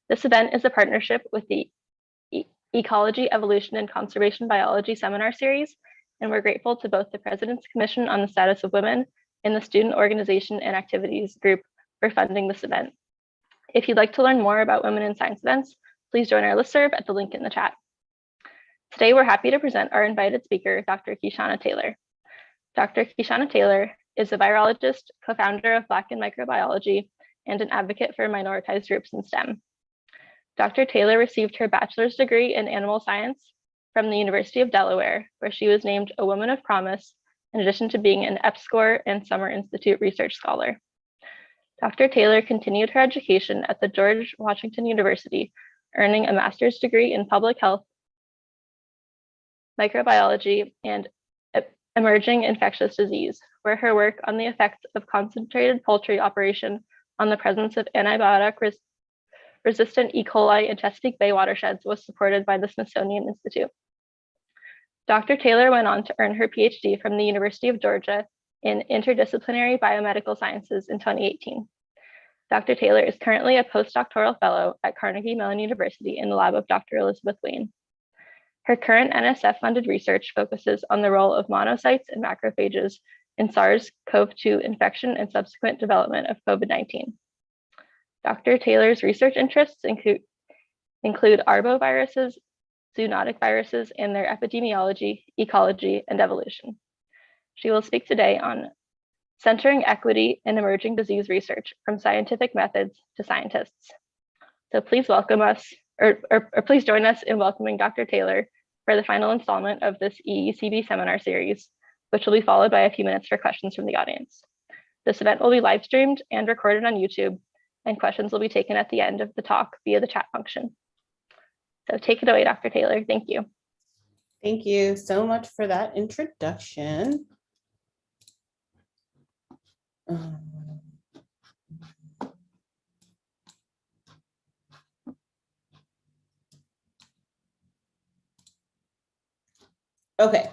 This event is a partnership with the Ecology, Evolution, and Conservation Biology Seminar Series, and we're grateful to both the President's Commission on the Status of Women and the Student Organization and Activities Group for funding this event. If you'd like to learn more about women in science events, please join our listserv at the link in the chat. Today, we're happy to present our invited speaker, Dr. Kishana Taylor. Dr. Kishana Taylor is a virologist, co-founder of Black in Microbiology, and an advocate for minoritized groups in STEM. Dr. Taylor received her bachelor's degree in animal science from the University of Delaware, where she was named a Woman of Promise, in addition to being an EPSCoR and Summer Institute Research Scholar. Dr. Taylor continued her education at the George Washington University, earning a master's degree in public health, microbiology, and emerging infectious disease, where her work on the effects of concentrated poultry operation on the presence of antibiotic-resistant E. coli in Chesapeake Bay watersheds was supported by the Smithsonian Institute. Dr. Taylor went on to earn her Ph.D. from the University of Georgia in Interdisciplinary Biomedical Sciences in 2018. Dr. Taylor is currently a postdoctoral fellow at Carnegie Mellon University in the lab of Dr. Elizabeth Wayne. Her current NSF-funded research focuses on the role of monocytes and macrophages in SARS-CoV-2 infection and subsequent development of COVID-19. Dr. Taylor's research interests include arboviruses, zoonotic viruses, and their epidemiology, ecology, and evolution. She will speak today on centering equity in emerging disease research from scientific methods to scientists. So please welcome us, or please join us in welcoming Dr. Taylor for the final installment of this EECB seminar series, which will be followed by a few minutes for questions from the audience. This event will be live streamed and recorded on YouTube, and questions will be taken at the end of the talk via the chat function. So take it away, Dr. Taylor. Thank you. Thank you so much for that introduction. Okay,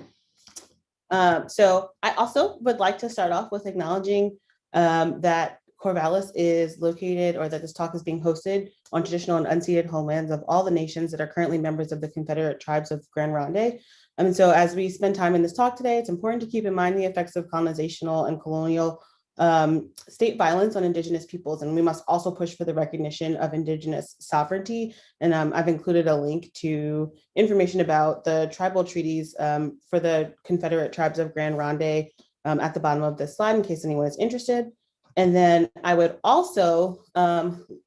so I also would like to start off with acknowledging that Corvallis is located, or that this talk is being hosted on traditional and unceded homelands of all the nations that are currently members of the Confederate Tribes of Grand Ronde. And so as we spend time in this talk today, it's important to keep in mind the effects of colonizational and colonial state violence on Indigenous peoples, and we must also push for the recognition of Indigenous sovereignty. And I've included a link to information about the tribal treaties for the Confederate Tribes of Grand Ronde at the bottom of this slide in case anyone is interested. And then I would also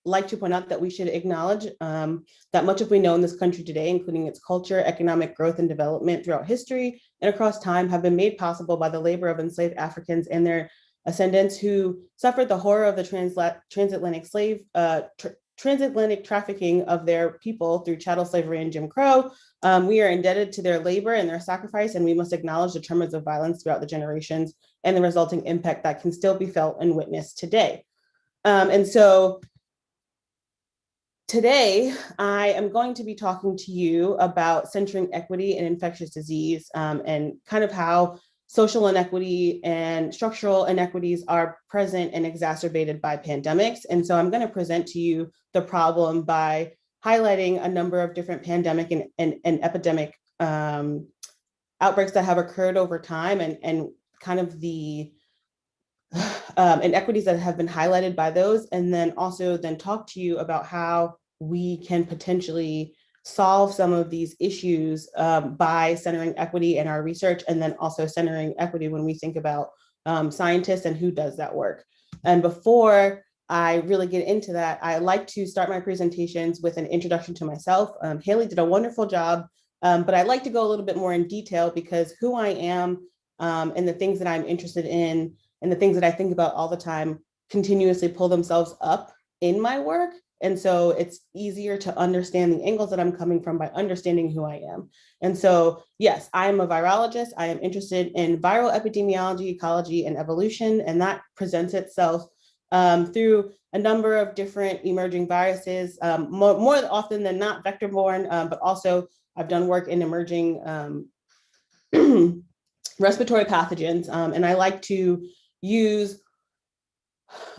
like to point out that we should acknowledge that much of what we know in this country today, including its culture, economic growth, and development throughout history and across time, have been made possible by the labor of enslaved Africans and their ascendants who suffered the horror of the transatlantic trafficking of their people through chattel slavery and Jim Crow. We are indebted to their labor and their sacrifice, and we must acknowledge the tremors of violence throughout the generations and the resulting impact that can still be felt and witnessed today. And so today, I am going to be talking to you about centering equity in infectious disease and kind of how social inequity and structural inequities are present and exacerbated by pandemics. And so I'm going to present to you the problem by highlighting a number of different pandemic and epidemic outbreaks that have occurred over time and kind of the inequities that have been highlighted by those, and then also talk to you about how we can potentially solve some of these issues by centering equity in our research, and then also centering equity when we think about scientists and who does that work. And before I really get into that, I like to start my presentations with an introduction to myself. Haley did a wonderful job, but I'd like to go a little bit more in detail because who I am and the things that I'm interested in and the things that I think about all the time continuously pull themselves up in my work. And so it's easier to understand the angles that I'm coming from by understanding who I am. And so, yes, I am a virologist. I am interested in viral epidemiology, ecology, and evolution, and that presents itself through a number of different emerging viruses, more often than not vector-borne, but also I've done work in emerging respiratory pathogens, and I like to use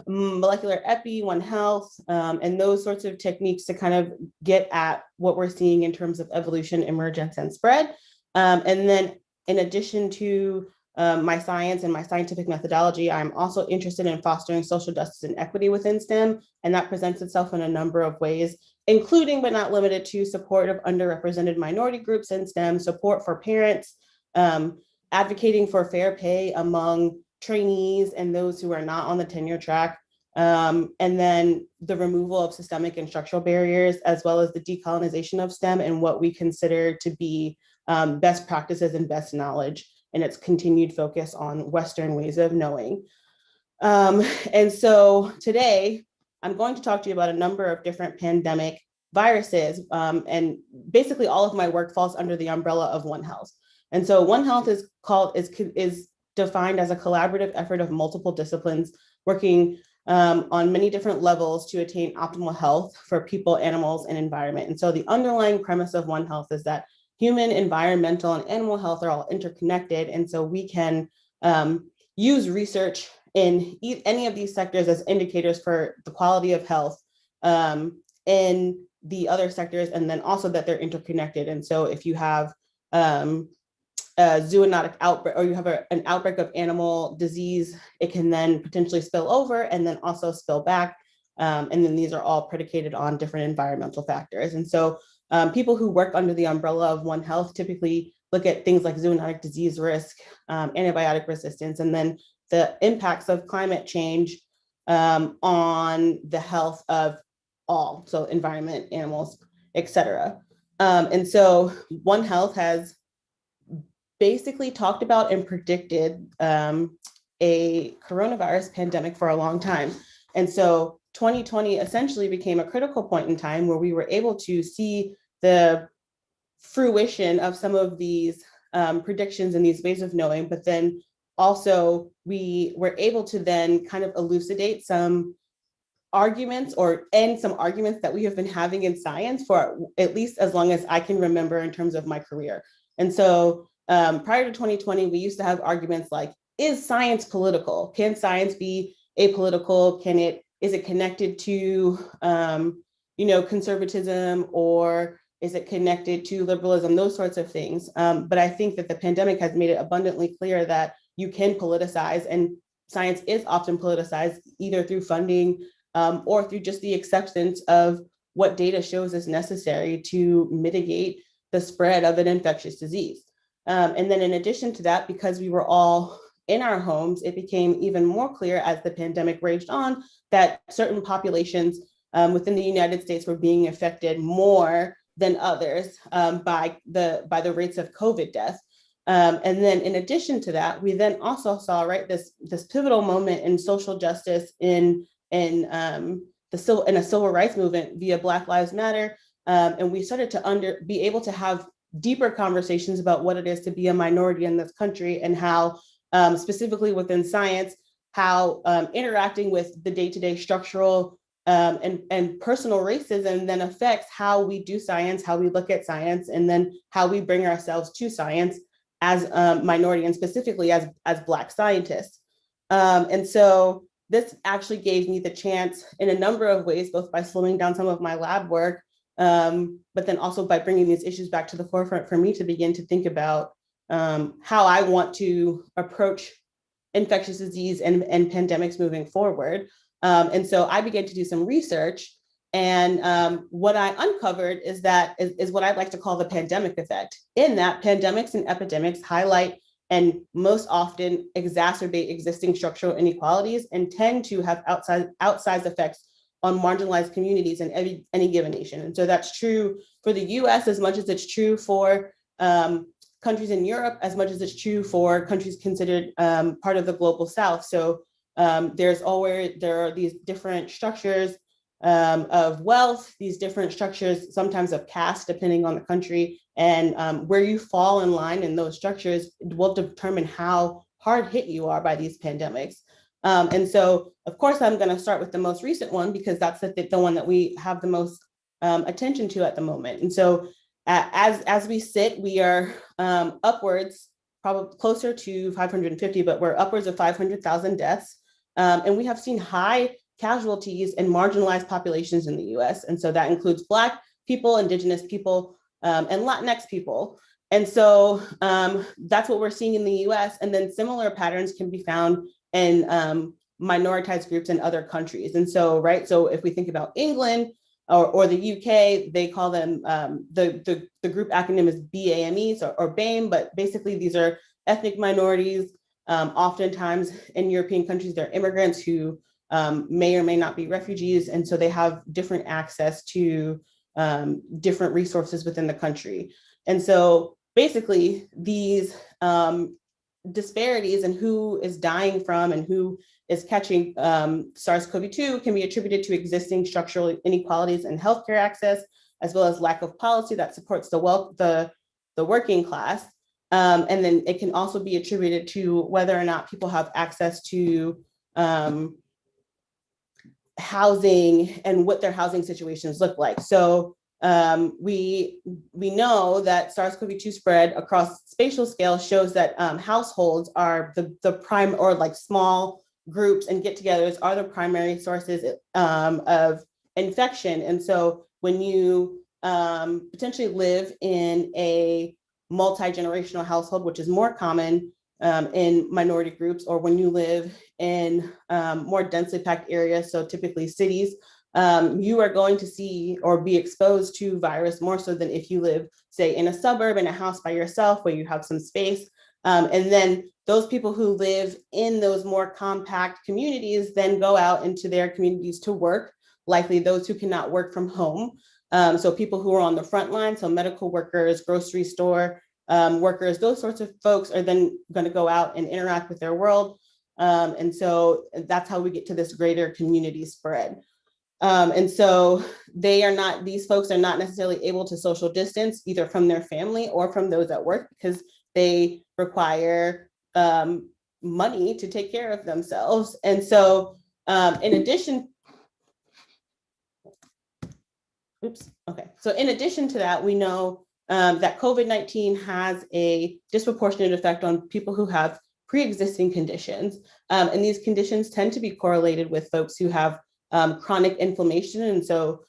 molecular epi, One Health, and those sorts of techniques to kind of get at what we're seeing in terms of evolution, emergence, and spread. And then in addition to my science and my scientific methodology, I'm also interested in fostering social justice and equity within STEM, and that presents itself in a number of ways, including but not limited to support of underrepresented minority groups in STEM, support for parents, advocating for fair pay among trainees and those who are not on the tenure track, and then the removal of systemic and structural barriers, as well as the decolonization of STEM and what we consider to be best practices and best knowledge, and its continued focus on Western ways of knowing. And so today, I'm going to talk to you about a number of different pandemic viruses, and basically all of my work falls under the umbrella of One Health. And so One Health is defined as a collaborative effort of multiple disciplines working on many different levels to attain optimal health for people, animals, and environment. And so the underlying premise of One Health is that human, environmental, and animal health are all interconnected. And so we can use research in any of these sectors as indicators for the quality of health in the other sectors, and then also that they're interconnected. And so if you have a zoonotic outbreak, or you have an outbreak of animal disease, it can then potentially spill over and then also spill back. And then these are all predicated on different environmental factors. And so people who work under the umbrella of One Health typically look at things like zoonotic disease risk, antibiotic resistance, and then the impacts of climate change on the health of all, so environment, animals, et cetera. And so One Health has basically talked about and predicted a coronavirus pandemic for a long time. And so 2020 essentially became a critical point in time where we were able to see the fruition of some of these predictions and these ways of knowing, but then also we were able to then kind of elucidate some arguments some arguments that we have been having in science for at least as long as I can remember in terms of my career. And so prior to 2020, we used to have arguments like, is science political? Can science be apolitical? Is it connected to conservatism, or is it connected to liberalism? Those sorts of things. But I think that the pandemic has made it abundantly clear that you can politicize, and science is often politicized either through funding or through just the acceptance of what data shows is necessary to mitigate the spread of an infectious disease. And then in addition to that, because we were all in our homes, it became even more clear as the pandemic raged on that certain populations within the United States were being affected more than others by the rates of COVID death. And then in addition to that, we then also saw this pivotal moment in social justice in a civil rights movement via Black Lives Matter. And we started to be able to have deeper conversations about what it is to be a minority in this country, and how specifically within science, how interacting with the day-to-day structural and personal racism then affects how we do science, how we look at science, and then how we bring ourselves to science as a minority, and specifically as Black scientists. And so this actually gave me the chance in a number of ways, both by slowing down some of my lab work, but then also by bringing these issues back to the forefront for me to begin to think about how I want to approach infectious disease and pandemics moving forward. And so I began to do some research, and what I uncovered is what I'd like to call the pandemic effect, in that pandemics and epidemics highlight and most often exacerbate existing structural inequalities and tend to have outsized effects on marginalized communities in any given nation. And so that's true for the US as much as it's true for countries in Europe, as much as it's true for countries considered part of the global South. So there are these different structures of wealth, these different structures, sometimes of caste, depending on the country, and where you fall in line in those structures will determine how hard hit you are by these pandemics. And so, of course, I'm going to start with the most recent one, because that's the one that we have the most attention to at the moment. And so as we sit, we are upwards, probably closer to 550, but we're upwards of 500,000 deaths And we have seen high casualties in marginalized populations in the US. And so that includes Black people, Indigenous people, and Latinx people. And so that's what we're seeing in the US. And then similar patterns can be found in minoritized groups in other countries. And so, right, so if we think about England or the UK, they call them, the group acronym is BAME or BAME, but basically these are ethnic minorities. Oftentimes in European countries, they're immigrants who may or may not be refugees. And so they have different access to different resources within the country. And so basically these disparities in who is dying from and who is catching SARS-CoV-2 can be attributed to existing structural inequalities in healthcare access, as well as lack of policy that supports the working class. And then it can also be attributed to whether or not people have access to housing and what their housing situations look like. So we know that SARS-CoV-2 spread across spatial scale shows that households are the prime, or like small groups and get-togethers are the primary sources of infection. And so when you potentially live in a multi-generational household, which is more common in minority groups, or when you live in more densely packed areas, so typically cities, you are going to see or be exposed to virus more so than if you live, say, in a suburb, in a house by yourself where you have some space. And then those people who live in those more compact communities then go out into their communities to work, likely those who cannot work from home. So people who are on the front line, so medical workers, grocery store workers, those sorts of folks are then going to go out and interact with their world. And so that's how we get to this greater community spread. And so these folks are not necessarily able to social distance either from their family or from those at work because they require money to take care of themselves. And so in addition to that, we know that COVID-19 has a disproportionate effect on people who have pre-existing conditions. And these conditions tend to be correlated with folks who have chronic inflammation. And so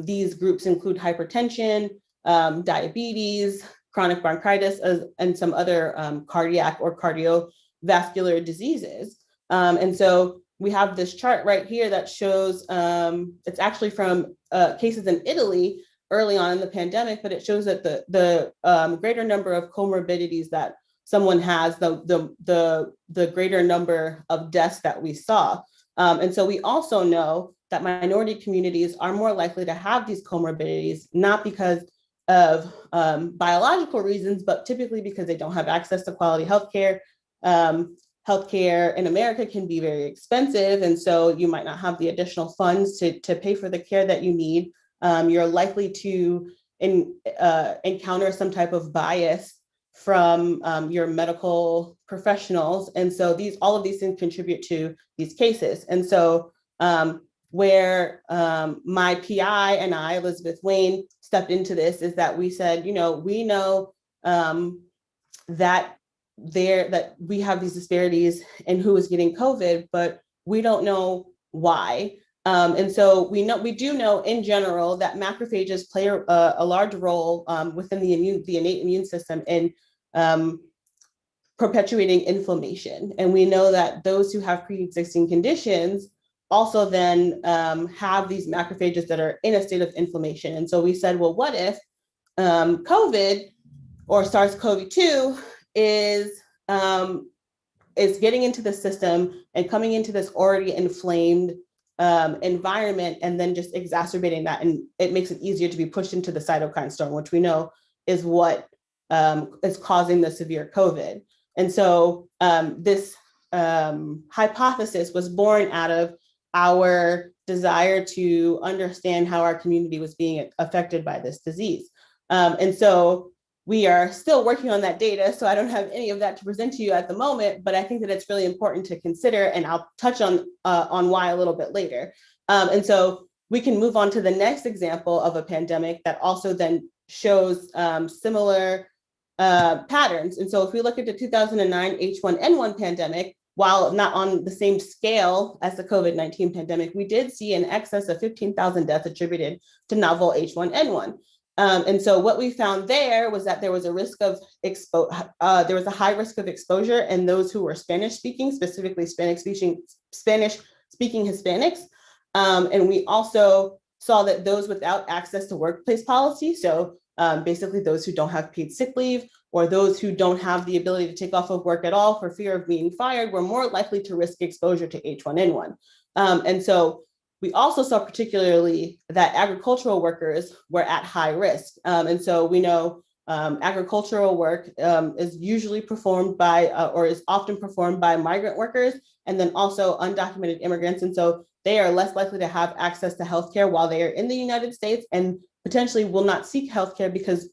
these groups include hypertension, diabetes, chronic bronchitis, and some other cardiac or cardiovascular diseases. And so we have this chart right here that shows, it's actually from cases in Italy early on in the pandemic, but it shows that the greater number of comorbidities that someone has, the greater number of deaths that we saw. And so we also know that minority communities are more likely to have these comorbidities, not because of biological reasons, but typically because they don't have access to quality healthcare. Healthcare in America can be very expensive, and so you might not have the additional funds to pay for the care that you need. You're likely to encounter some type of bias from your medical professionals. And so all of these things contribute to these cases. And so where my PI and I, Elizabeth Wayne, stepped into this is that we said, we know that we have these disparities in who is getting COVID, but we don't know why. And so we do know in general that macrophages play a large role within the innate immune system in perpetuating inflammation. And we know that those who have pre-existing conditions also then have these macrophages that are in a state of inflammation. And so we said, well, what if COVID or SARS-CoV-2 is getting into the system and coming into this already inflamed environment and then just exacerbating that, and it makes it easier to be pushed into the cytokine storm, which we know is what is causing the severe COVID. And so this hypothesis was born out of our desire to understand how our community was being affected by this disease. And so we are still working on that data, so I don't have any of that to present to you at the moment, but I think that it's really important to consider, and I'll touch on why a little bit later. And so we can move on to the next example of a pandemic that also then shows similar patterns. And so if we look at the 2009 H1N1 pandemic, while not on the same scale as the COVID-19 pandemic, we did see an excess of 15,000 deaths attributed to novel H1N1. And so what we found there was that there was a risk of there was a high risk of exposure in those who were Spanish speaking, specifically Spanish speaking Hispanics. And we also saw that those without access to workplace policy, so basically those who don't have paid sick leave or those who don't have the ability to take off of work at all for fear of being fired, were more likely to risk exposure to H1N1. And so we also saw particularly that agricultural workers were at high risk. And so we know agricultural work is usually performed by, or is often performed by migrant workers, and then also undocumented immigrants. And so they are less likely to have access to healthcare while they are in the United States, and potentially will not seek healthcare because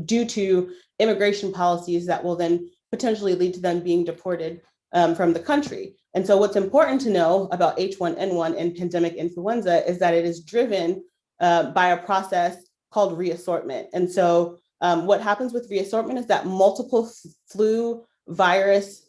due to immigration policies that will then potentially lead to them being deported from the country. And so what's important to know about H1N1 and pandemic influenza is that it is driven by a process called reassortment. And so what happens with reassortment is that multiple flu virus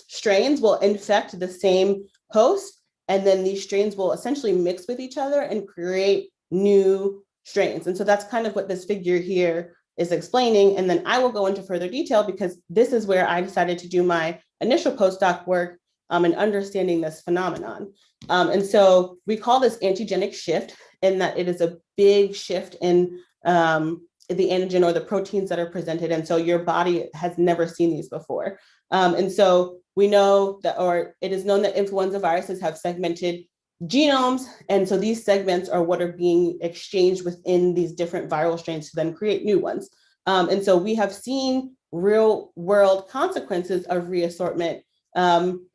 strains will infect the same host, and then these strains will essentially mix with each other and create new strains. And so that's kind of what this figure here is explaining. And then I will go into further detail because this is where I decided to do my initial postdoc work in understanding this phenomenon. And so we call this antigenic shift, in that it is a big shift in the antigen or the proteins that are presented. And so your body has never seen these before. And so we know that, or it is known that influenza viruses have segmented genomes. And so these segments are what are being exchanged within these different viral strains to then create new ones. And so we have seen real world consequences of reassortment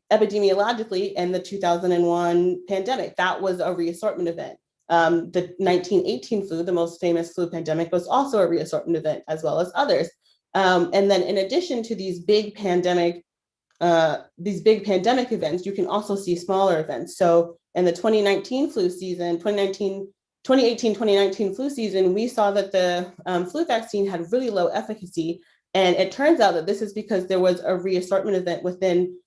epidemiologically in the 2001 pandemic. That was a reassortment event. The 1918 flu, the most famous flu pandemic, was also a reassortment event, as well as others. And then in addition to these big pandemic events, you can also see smaller events. So in the 2019 flu season, 2018-2019 flu season, we saw that the flu vaccine had really low efficacy. And it turns out that this is because there was a reassortment event within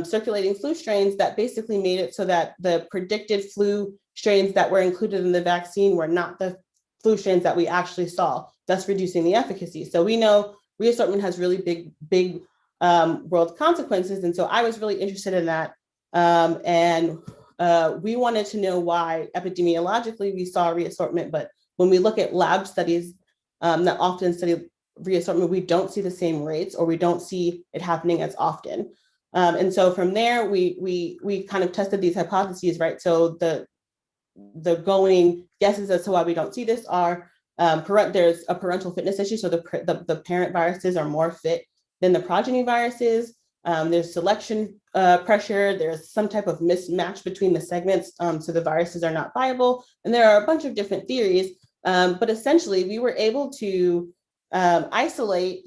circulating flu strains that basically made it so that the predicted flu strains that were included in the vaccine were not the flu strains that we actually saw, thus reducing the efficacy. So we know reassortment has really big world consequences. And so I was really interested in that. And we wanted to know why epidemiologically we saw reassortment, but when we look at lab studies that often study reassortment, we don't see the same rates, or we don't see it happening as often. And so from there, we kind of tested these hypotheses, right? So the going guesses as to why we don't see this are there's a parental fitness issue. So the parent viruses are more fit than the progeny viruses. There's selection pressure. There's some type of mismatch between the segments. So the viruses are not viable. And there are a bunch of different theories. But essentially, we were able to isolate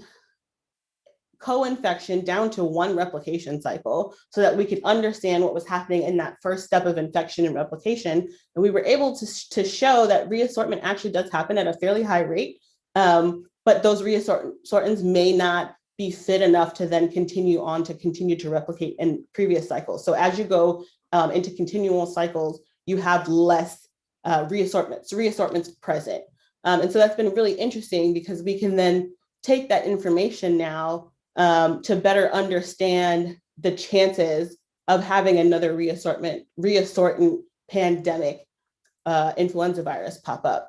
co-infection down to one replication cycle so that we could understand what was happening in that first step of infection and replication. And we were able to show that reassortment actually does happen at a fairly high rate, but those reassortments may not be fit enough to then continue to replicate in previous cycles. So as you go into continual cycles, you have less reassortments present. And so that's been really interesting because we can then take that information now to better understand the chances of having another reassortant pandemic influenza virus pop up.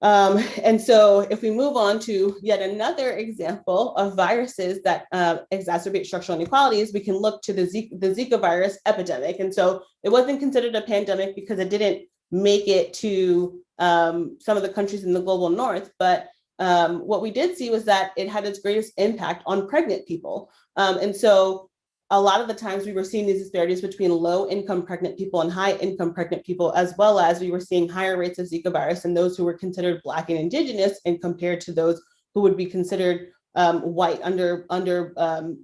And so if we move on to yet another example of viruses that exacerbate structural inequalities, we can look to the Zika virus epidemic. And so it wasn't considered a pandemic because it didn't make it to some of the countries in the global north, but what we did see was that it had its greatest impact on pregnant people. And so a lot of the times we were seeing these disparities between low-income pregnant people and high-income pregnant people, as well as we were seeing higher rates of Zika virus in those who were considered Black and Indigenous, and compared to those who would be considered white under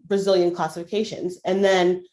Brazilian classifications. And then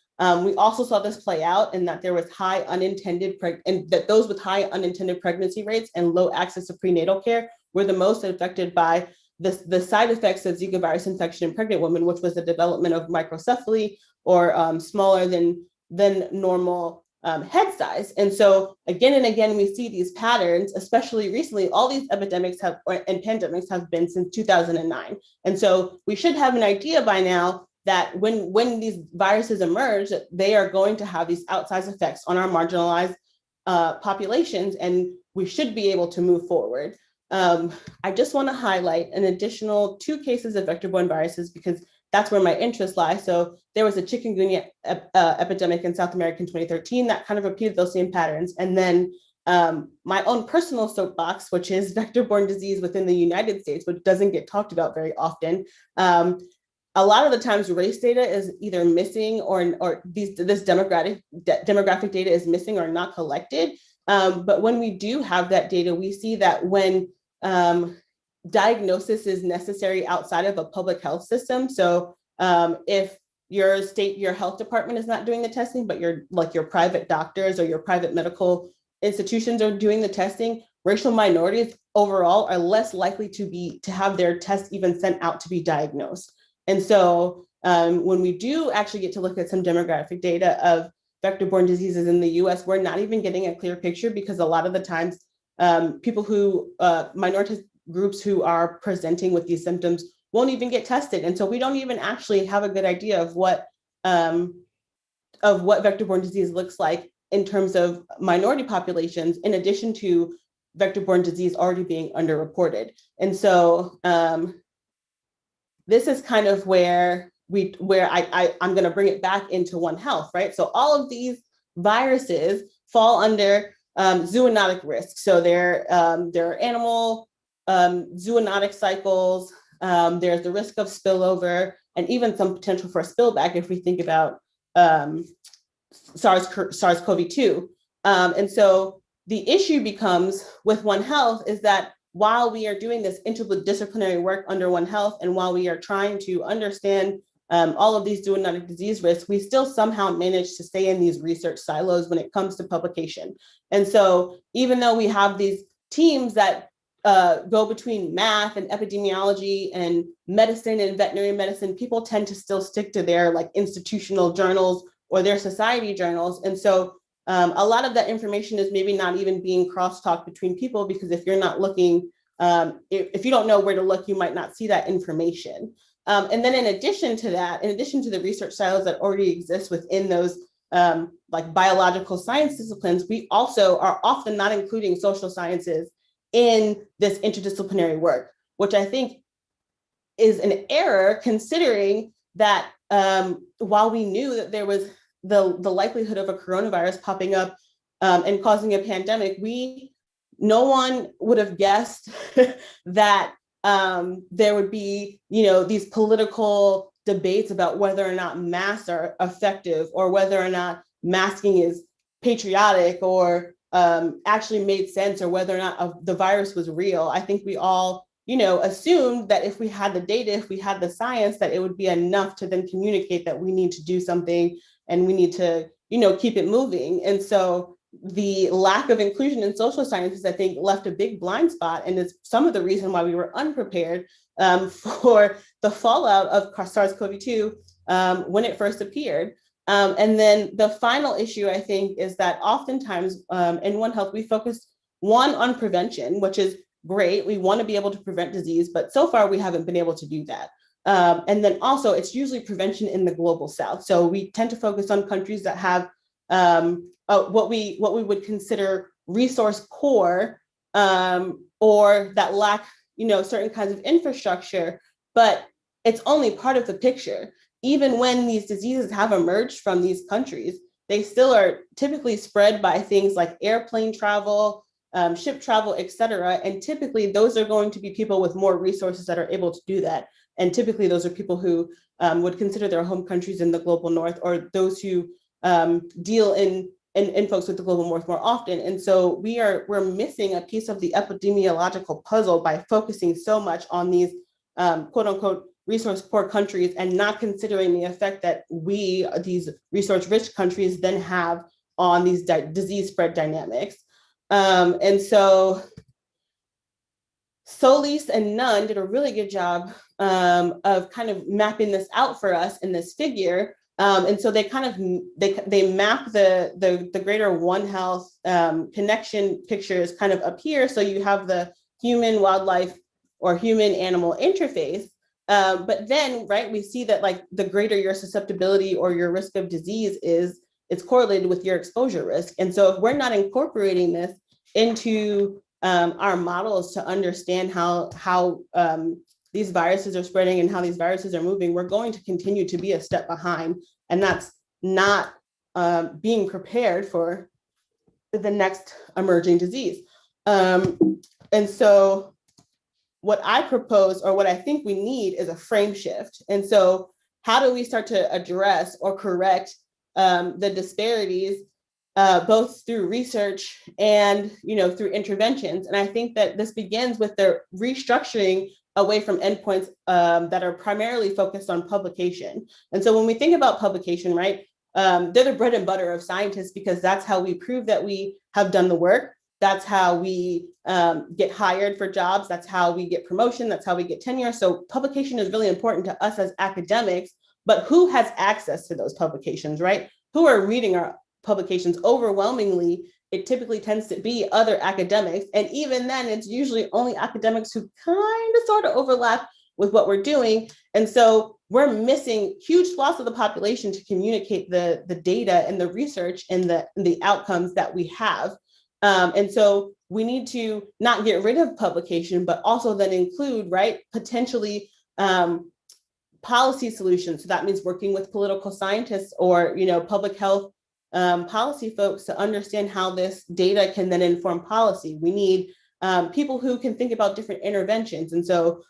we also saw this play out in that there was that those with high unintended pregnancy rates and low access to prenatal care were the most affected by the side effects of Zika virus infection in pregnant women, which was the development of microcephaly, or smaller than normal head size. And so again and again, we see these patterns, especially recently. All these epidemics and pandemics have been since 2009. And so we should have an idea by now that when these viruses emerge, they are going to have these outsized effects on our marginalized populations, and we should be able to move forward. I just want to highlight an additional 2 cases of vector-borne viruses because that's where my interest lies. So there was a chikungunya epidemic in South America in 2013 that kind of repeated those same patterns. And then my own personal soapbox, which is vector-borne disease within the United States, which doesn't get talked about very often. A lot of the times race data is either missing or this demographic data is missing or not collected. But when we do have that data, we see that when diagnosis is necessary outside of a public health system. So if your health department is not doing the testing, but your private doctors or your private medical institutions are doing the testing, racial minorities overall are less likely to have their tests even sent out to be diagnosed. And so when we do actually get to look at some demographic data of vector-borne diseases in the US, we're not even getting a clear picture because a lot of the times people minority groups who are presenting with these symptoms won't even get tested. And so we don't even actually have a good idea of what vector-borne disease looks like in terms of minority populations, in addition to vector-borne disease already being underreported. And so this is kind of where I'm going to bring it back into One Health, right? So all of these viruses fall under zoonotic risk. So there are animal zoonotic cycles. There's the risk of spillover and even some potential for spillback if we think about SARS-CoV-2. And so the issue becomes with One Health is that while we are doing this interdisciplinary work under One Health, and while we are trying to understand all of these zoonotic disease risks, we still somehow manage to stay in these research silos when it comes to publication. And so even though we have these teams that go between math and epidemiology and medicine and veterinary medicine, people tend to still stick to their institutional journals or their society journals. And so a lot of that information is maybe not even being crosstalked between people, because if you're not looking, if you don't know where to look, you might not see that information. And then in addition to that, in addition to the research silos that already exist within those biological science disciplines, we also are often not including social sciences in this interdisciplinary work, which I think is an error, considering that while we knew that there was the likelihood of a coronavirus popping up and causing a pandemic, no one would have guessed that there would be, these political debates about whether or not masks are effective, or whether or not masking is patriotic or actually made sense, or whether or not the virus was real. I think we all, assumed that if we had the data, if we had the science, that it would be enough to then communicate that we need to do something and we need to, keep it moving. And so the lack of inclusion in social sciences, I think, left a big blind spot, and is some of the reason why we were unprepared for the fallout of SARS-CoV-2 when it first appeared. And then the final issue, I think, is that oftentimes in One Health, we focus on prevention, which is great. We want to be able to prevent disease, but so far we haven't been able to do that. And then also it's usually prevention in the global South. So we tend to focus on countries that have what we would consider resource poor, or that lack, certain kinds of infrastructure, but it's only part of the picture. Even when these diseases have emerged from these countries, they still are typically spread by things like airplane travel, ship travel, et cetera. And typically those are going to be people with more resources that are able to do that. And typically those are people who would consider their home countries in the global North, or those who deal in folks with the global North more often. And so we're missing a piece of the epidemiological puzzle by focusing so much on these quote unquote resource poor countries, and not considering the effect that these resource rich countries then have on these disease spread dynamics. And so Solis and Nunn did a really good job of kind of mapping this out for us in this figure. And so they kind of they map the greater One Health connection pictures kind of up here. So you have the human wildlife or human animal interface. But then, right, we see that like the greater your susceptibility or your risk of disease is, it's correlated with your exposure risk. And so if we're not incorporating this into our models to understand how these viruses are spreading and how these viruses are moving, we're going to continue to be a step behind. And that's not being prepared for the next emerging disease. And so what I propose, or what I think we need, is a frame shift. And so how do we start to address or correct the disparities, both through research and through interventions? And I think that this begins with the restructuring away from endpoints that are primarily focused on publication. And so when we think about publication, right, they're the bread and butter of scientists, because that's how we prove that we have done the work. That's how we get hired for jobs. That's how we get promotion. That's how we get tenure. So publication is really important to us as academics, but who has access to those publications, right? Who are reading our publications? Overwhelmingly, it typically tends to be other academics. And even then, it's usually only academics who kind of sort of overlap with what we're doing. And so we're missing huge swaths of the population to communicate the data and the research and the outcomes that we have. And so we need to not get rid of publication, but also then include, right, potentially policy solutions. So that means working with political scientists or, public health policy folks to understand how this data can then inform policy. We need people who can think about different interventions. And so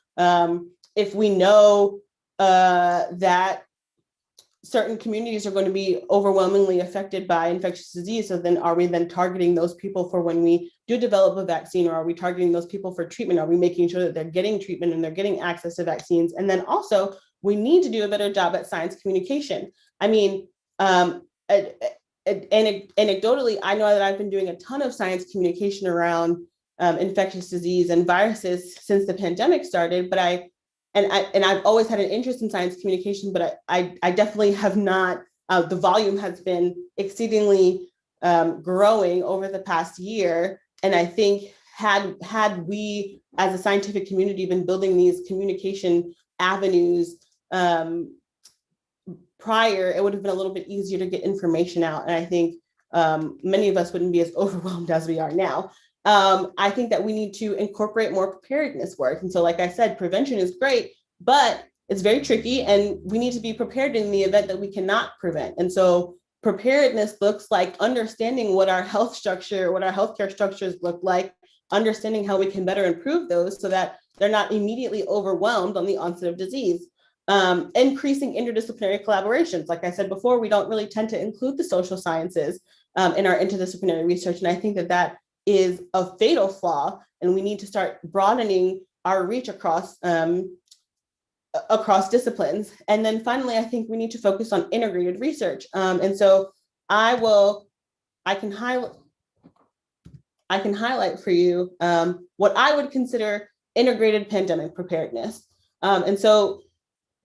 if we know that certain communities are going to be overwhelmingly affected by infectious disease, so then are we then targeting those people for when we do develop a vaccine, or are we targeting those people for treatment? Are we making sure that they're getting treatment and they're getting access to vaccines? And then also, we need to do a better job at science communication. I mean, anecdotally, I know that I've been doing a ton of science communication around infectious disease and viruses since the pandemic started, but I've always had an interest in science communication, but I definitely have not, the volume has been exceedingly growing over the past year. And I think had we as a scientific community been building these communication avenues prior, it would have been a little bit easier to get information out. And I think many of us wouldn't be as overwhelmed as we are now. I think that we need to incorporate more preparedness work. And so, like I said, prevention is great, but it's very tricky, and we need to be prepared in the event that we cannot prevent. And so preparedness looks like understanding what our health structure, what our healthcare structures look like, understanding how we can better improve those so that they're not immediately overwhelmed on the onset of disease. Increasing interdisciplinary collaborations. Like I said before, we don't really tend to include the social sciences in our interdisciplinary research. And I think that is a fatal flaw, and we need to start broadening our reach across disciplines. And then finally, I think we need to focus on integrated research. And so I can highlight for you what I would consider integrated pandemic preparedness. And so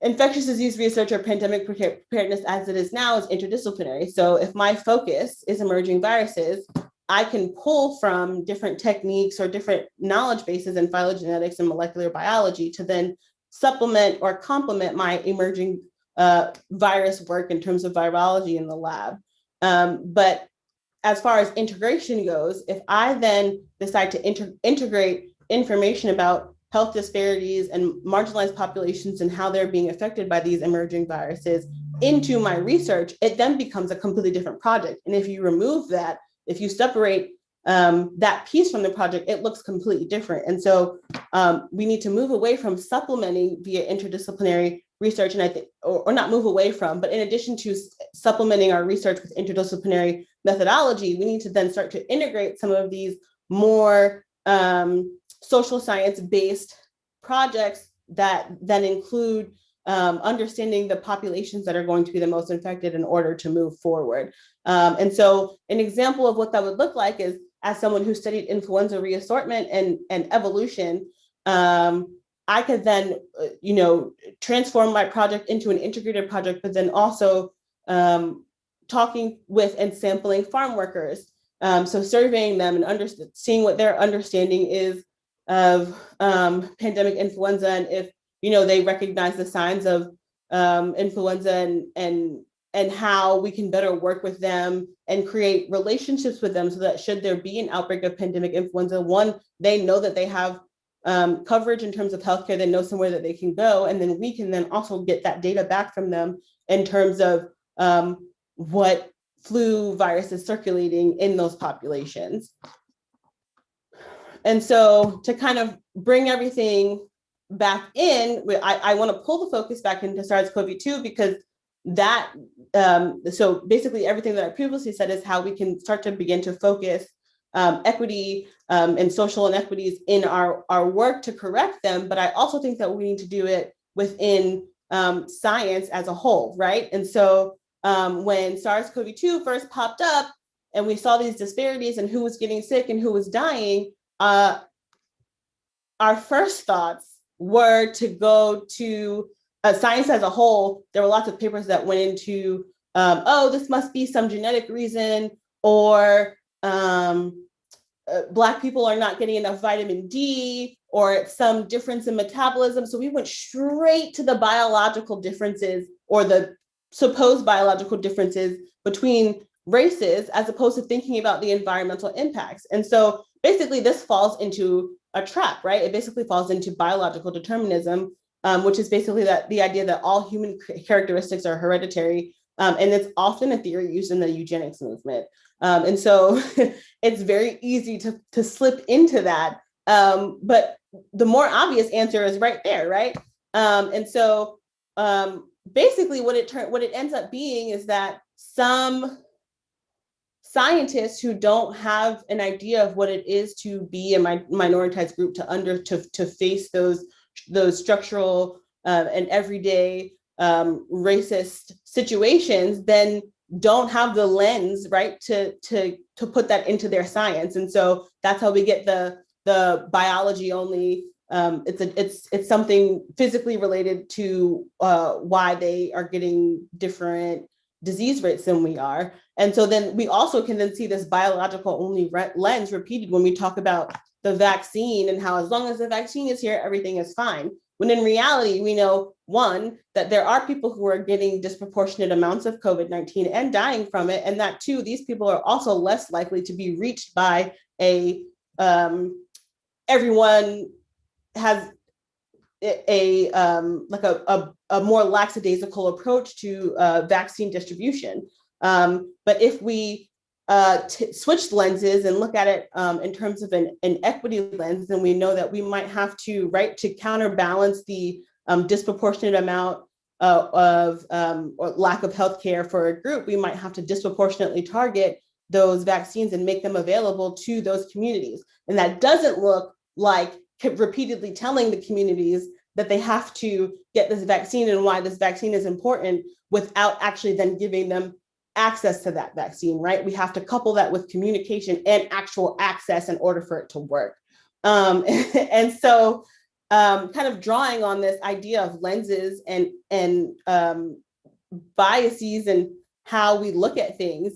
infectious disease research or pandemic preparedness as it is now is interdisciplinary. So if my focus is emerging viruses, I can pull from different techniques or different knowledge bases in phylogenetics and molecular biology to then supplement or complement my emerging virus work in terms of virology in the lab. But as far as integration goes, if I then decide to integrate information about health disparities and marginalized populations and how they're being affected by these emerging viruses into my research, it then becomes a completely different project. And if you remove that, if you separate that piece from the project, it looks completely different. And so we need to move away from supplementing via interdisciplinary research, and I think, or not move away from, but in addition to supplementing our research with interdisciplinary methodology, we need to then start to integrate some of these more social science-based projects that then include understanding the populations that are going to be the most infected in order to move forward. And so an example of what that would look like is, as someone who studied influenza reassortment and evolution, I could then, transform my project into an integrated project, but then also talking with and sampling farm workers. So surveying them and seeing what their understanding is of pandemic influenza, and if they recognize the signs of influenza, and how we can better work with them and create relationships with them so that should there be an outbreak of pandemic influenza, one, they know that they have coverage in terms of healthcare, they know somewhere that they can go, and then we can then also get that data back from them in terms of what flu virus is circulating in those populations. And so to kind of bring everything back in, I want to pull the focus back into SARS-CoV-2 because that, so basically everything that I previously said is how we can start to begin to focus equity and social inequities in our work to correct them. But I also think that we need to do it within science as a whole, right? And so when SARS-CoV-2 first popped up and we saw these disparities and who was getting sick and who was dying, our first thoughts were to go to science as a whole. There were lots of papers that went into, oh, this must be some genetic reason, or Black people are not getting enough vitamin D, or it's some difference in metabolism. So we went straight to the biological differences, or the supposed biological differences between races, as opposed to thinking about the environmental impacts. And so basically this falls into a trap, right? It basically falls into biological determinism, which is basically the idea that all human characteristics are hereditary. And it's often a theory used in the eugenics movement. And so it's very easy to slip into that. But the more obvious answer is right there, right? And so basically what it ends up being is that some scientists who don't have an idea of what it is to be a minoritized group, to face those structural and everyday racist situations, then don't have the lens, right, to put that into their science. And so that's how we get the biology only. It's something physically related to why they are getting different disease rates than we are. And so then we also can then see this biological only lens repeated when we talk about the vaccine and how as long as the vaccine is here, everything is fine. When in reality, we know, one, that there are people who are getting disproportionate amounts of COVID-19 and dying from it. And that two, these people are also less likely to be reached by everyone has a more lackadaisical approach to vaccine distribution. But if we switch lenses and look at it in terms of an equity lens, then we know that we might have to, right, to counterbalance the disproportionate amount of or lack of healthcare for a group, we might have to disproportionately target those vaccines and make them available to those communities. And that doesn't look like repeatedly telling the communities that they have to get this vaccine and why this vaccine is important without actually then giving them access to that vaccine, right? We have to couple that with communication and actual access in order for it to work. And so kind of drawing on this idea of lenses and biases and how we look at things,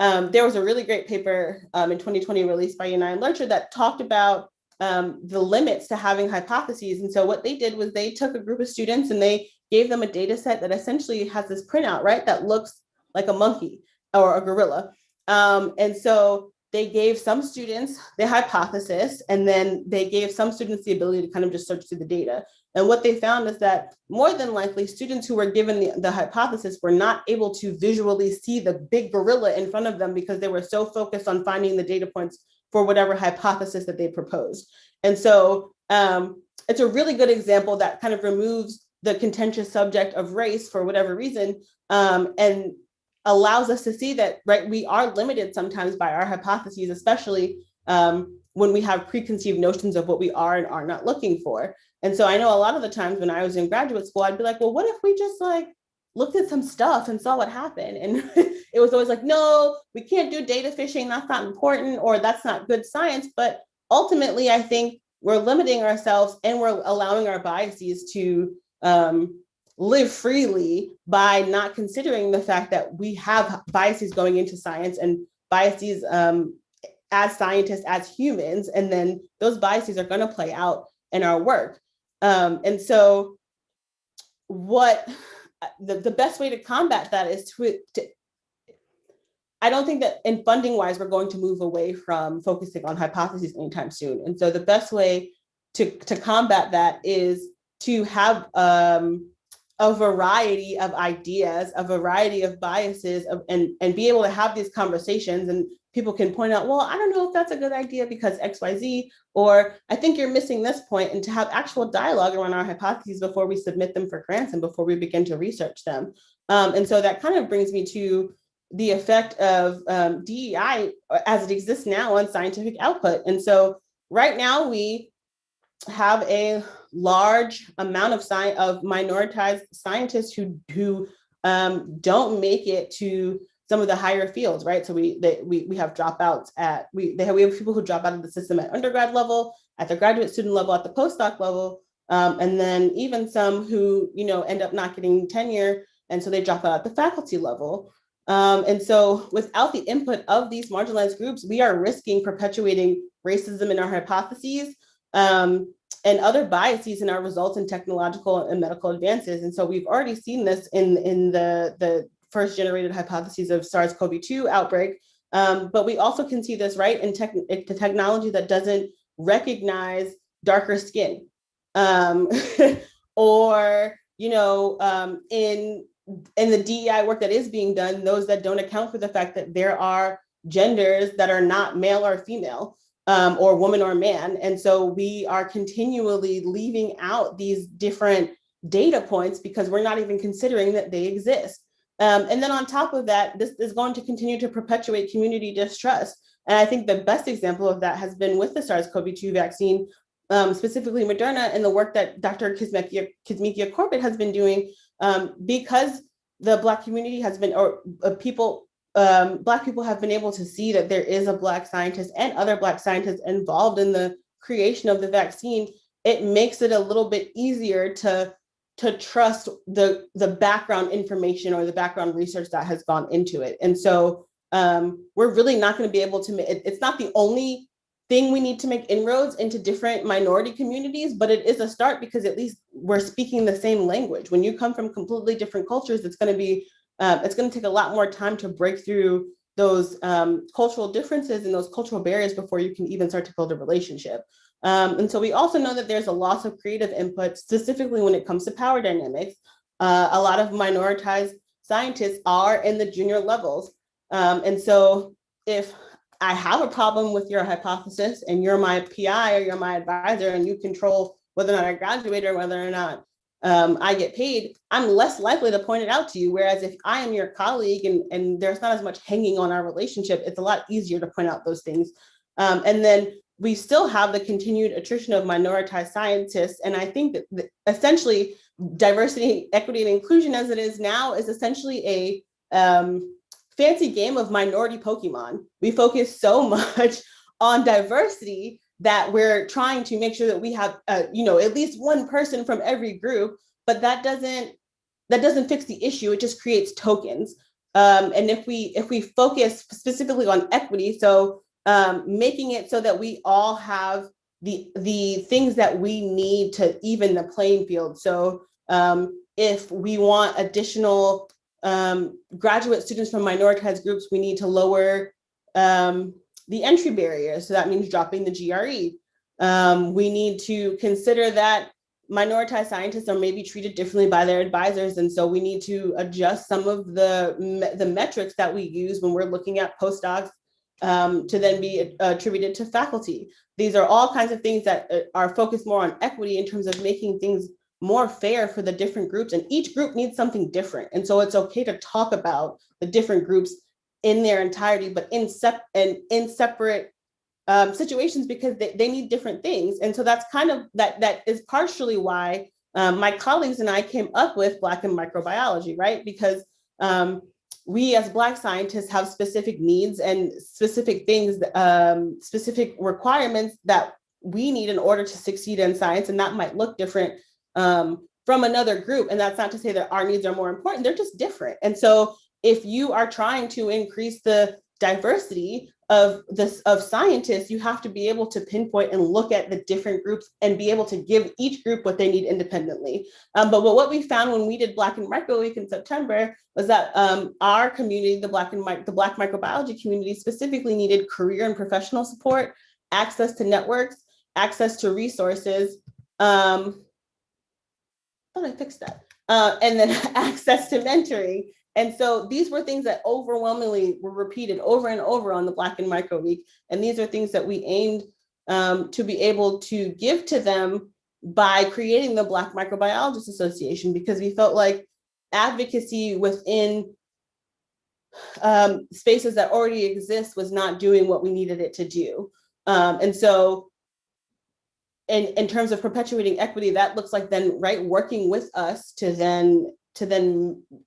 there was a really great paper in 2020 released by United Literature that talked about the limits to having hypotheses. And so what they did was they took a group of students and they gave them a data set that essentially has this printout, right, that looks like a monkey or a gorilla. And so they gave some students the hypothesis, and then they gave some students the ability to kind of just search through the data. And what they found is that more than likely students who were given the hypothesis were not able to visually see the big gorilla in front of them because they were so focused on finding the data points for whatever hypothesis that they proposed. And so it's a really good example that kind of removes the contentious subject of race for whatever reason, and allows us to see that, right, we are limited sometimes by our hypotheses, especially when we have preconceived notions of what we are and are not looking for. And so I know a lot of the times when I was in graduate school, I'd be like, well, what if we just like looked at some stuff and saw what happened? And it was always like, no, we can't do data fishing. That's not important, or that's not good science. But ultimately, I think we're limiting ourselves and we're allowing our biases to live freely by not considering the fact that we have biases going into science and biases as scientists, as humans, and then those biases are going to play out in our work. And so what the best way to combat that is to I don't think that in funding wise, we're going to move away from focusing on hypotheses anytime soon. And so the best way to combat that is to have a variety of ideas, a variety of biases, and be able to have these conversations. And people can point out, well, I don't know if that's a good idea because XYZ, or I think you're missing this point, and to have actual dialogue around our hypotheses before we submit them for grants and before we begin to research them. And so that kind of brings me to the effect of DEI as it exists now on scientific output. And so right now we have a large amount of minoritized scientists who don't make it to some of the higher fields, right? So we have dropouts we have people who drop out of the system at undergrad level, at the graduate student level, at the postdoc level, and then even some who end up not getting tenure, and so they drop out at the faculty level. And so without the input of these marginalized groups, we are risking perpetuating racism in our hypotheses and other biases in our results in technological and medical advances. And so we've already seen this in the first generated hypotheses of SARS-CoV-2 outbreak, but we also can see this right in the technology that doesn't recognize darker skin, or in the DEI work that is being done, those that don't account for the fact that there are genders that are not male or female, or woman or man. And so we are continually leaving out these different data points because we're not even considering that they exist. And then on top of that, this is going to continue to perpetuate community distrust. And I think the best example of that has been with the SARS-CoV-2 vaccine, specifically Moderna, and the work that Dr. Kizzmekia Corbett has been doing, because the Black community has been, Black people have been able to see that there is a Black scientist and other Black scientists involved in the creation of the vaccine. It makes it a little bit easier to trust the background information or the background research that has gone into it. And so we're really not going to be able to, it's not the only thing we need to make inroads into different minority communities, but it is a start because at least we're speaking the same language. When you come from completely different cultures, it's going to take a lot more time to break through those cultural differences and those cultural barriers before you can even start to build a relationship. And so we also know that there's a loss of creative input, specifically when it comes to power dynamics. A lot of minoritized scientists are in the junior levels. And so if I have a problem with your hypothesis and you're my PI or you're my advisor and you control whether or not I graduate or whether or not I get paid, I'm less likely to point it out to you. Whereas if I am your colleague and there's not as much hanging on our relationship, it's a lot easier to point out those things. And then we still have the continued attrition of minoritized scientists. And I think that essentially diversity, equity, and inclusion as it is now is essentially a fancy game of minority Pokemon. We focus so much on diversity that we're trying to make sure that we have, at least one person from every group, but that doesn't fix the issue. It just creates tokens. And if we focus specifically on equity, so making it so that we all have the things that we need to even the playing field. So if we want additional graduate students from minoritized groups, we need to lower the entry barriers. So that means dropping the GRE. We need to consider that minoritized scientists are maybe treated differently by their advisors. And so we need to adjust some of the metrics that we use when we're looking at postdocs to then be attributed to faculty. These are all kinds of things that are focused more on equity in terms of making things more fair for the different groups, and each group needs something different. And so it's okay to talk about the different groups in their entirety, but in separate situations because they need different things. And so that's kind of, that is partially why my colleagues and I came up with Black in microbiology, right? Because we as Black scientists have specific needs and specific things, specific requirements that we need in order to succeed in science. And that might look different from another group. And that's not to say that our needs are more important, they're just different. And so if you are trying to increase the diversity of scientists, you have to be able to pinpoint and look at the different groups and be able to give each group what they need independently. But what we found when we did Black and Micro Week in September was that our community, the Black microbiology community specifically, needed career and professional support, access to networks, access to resources. I thought I fixed that. And then access to mentoring. And so these were things that overwhelmingly were repeated over and over on the Black and Micro Week. And these are things that we aimed to be able to give to them by creating the Black Microbiologists Association, because we felt like advocacy within spaces that already exist was not doing what we needed it to do. And so in terms of perpetuating equity, that looks like then, right, working with us to then